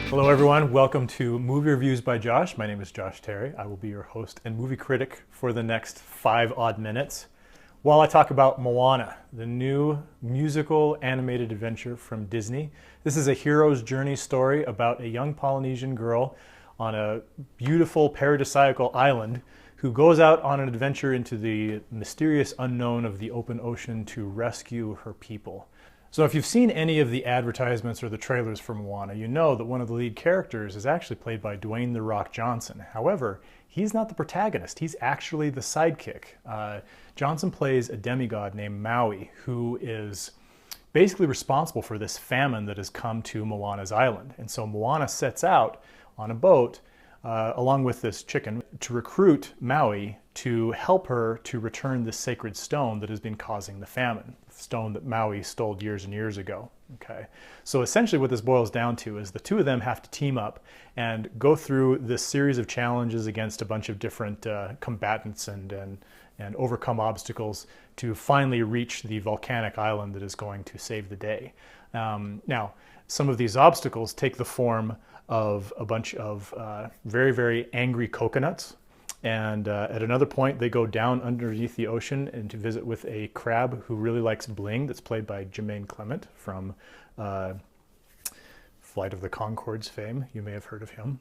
Hello everyone, welcome to Movie Reviews by Josh. My name is Josh Terry. I will be your host and movie critic for the next 5 odd minutes while I talk about Moana, the new musical animated adventure from Disney. This is a hero's journey story about a young Polynesian girl on a beautiful paradisiacal island who goes out on an adventure into the mysterious unknown of the open ocean to rescue her people. So if you've seen any of the advertisements or the trailers for Moana, you know that one of the lead characters is actually played by Dwayne "The Rock" Johnson. However, he's not the protagonist. He's actually the sidekick. Johnson plays a demigod named Maui, who is basically responsible for this famine that has come to Moana's island. And so Moana sets out on a boat along with this chicken to recruit Maui to help her to return this sacred stone that has been causing the famine, the stone that Maui stole years and years ago. Okay, so essentially what this boils down to is the two of them have to team up and go through this series of challenges against a bunch of different combatants and overcome obstacles to finally reach the volcanic island that is going to save the day. Now, some of these obstacles take the form of a bunch of very, very angry coconuts. And at another point, they go down underneath the ocean and to visit with a crab who really likes bling, that's played by Jermaine Clement from Flight of the Conchords fame. You may have heard of him.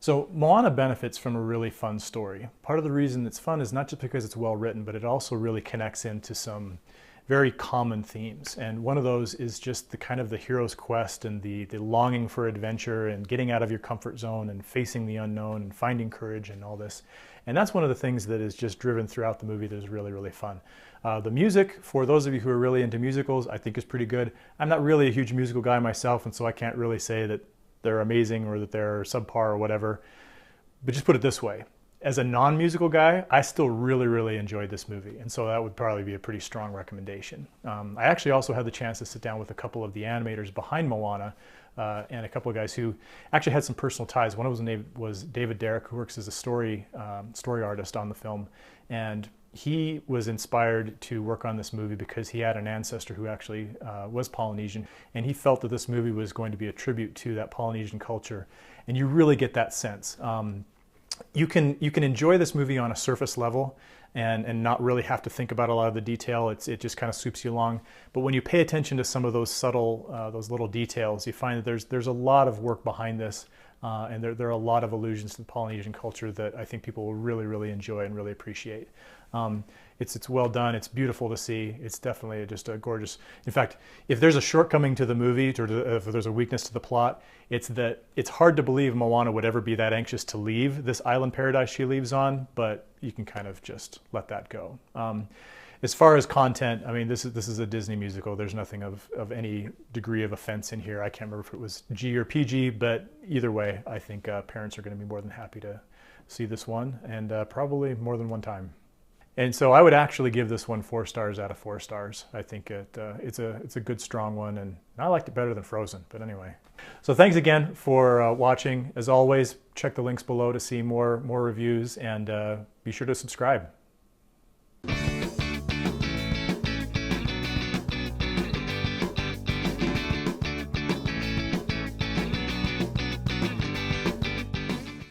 So Moana benefits from a really fun story. Part of the reason it's fun is not just because it's well written, but it also really connects into some very common themes. And one of those is just the kind of the hero's quest and the longing for adventure and getting out of your comfort zone and facing the unknown and finding courage and all this. And that's one of the things that is just driven throughout the movie that is really, really fun. The music, for those of you who are really into musicals, I think is pretty good. I'm not really a huge musical guy myself, and so I can't really say that they're amazing or that they're subpar or whatever. But just put it this way. As a non-musical guy, I still really, really enjoyed this movie. And so that would probably be a pretty strong recommendation. I actually also had the chance to sit down with a couple of the animators behind Moana and a couple of guys who actually had some personal ties. One of them was David Derrick, who works as a story artist on the film. And he was inspired to work on this movie because he had an ancestor who actually was Polynesian. And he felt that this movie was going to be a tribute to that Polynesian culture. And you really get that sense. You can enjoy this movie on a surface level and not really have to think about a lot of the detail. It just kind of swoops you along. But when you pay attention to some of those subtle, those little details, you find that there's a lot of work behind this, and there are a lot of allusions to the Polynesian culture that I think people will really, really enjoy and really appreciate. It's well done. It's beautiful to see. It's definitely just a gorgeous. In fact, if there's a shortcoming to the movie, or if there's a weakness to the plot, it's that it's hard to believe Moana would ever be that anxious to leave this island paradise she leaves on, but you can kind of just let that go. As far as content, I mean, this is a Disney musical. There's nothing of any degree of offense in here. I can't remember if it was G or PG, but either way, I think parents are going to be more than happy to see this one, and probably more than one time. And so I would actually give this one 4 stars out of 4 stars. I think it's a good, strong one, and I liked it better than Frozen, but anyway. So thanks again for watching. As always, check the links below to see more reviews, and be sure to subscribe.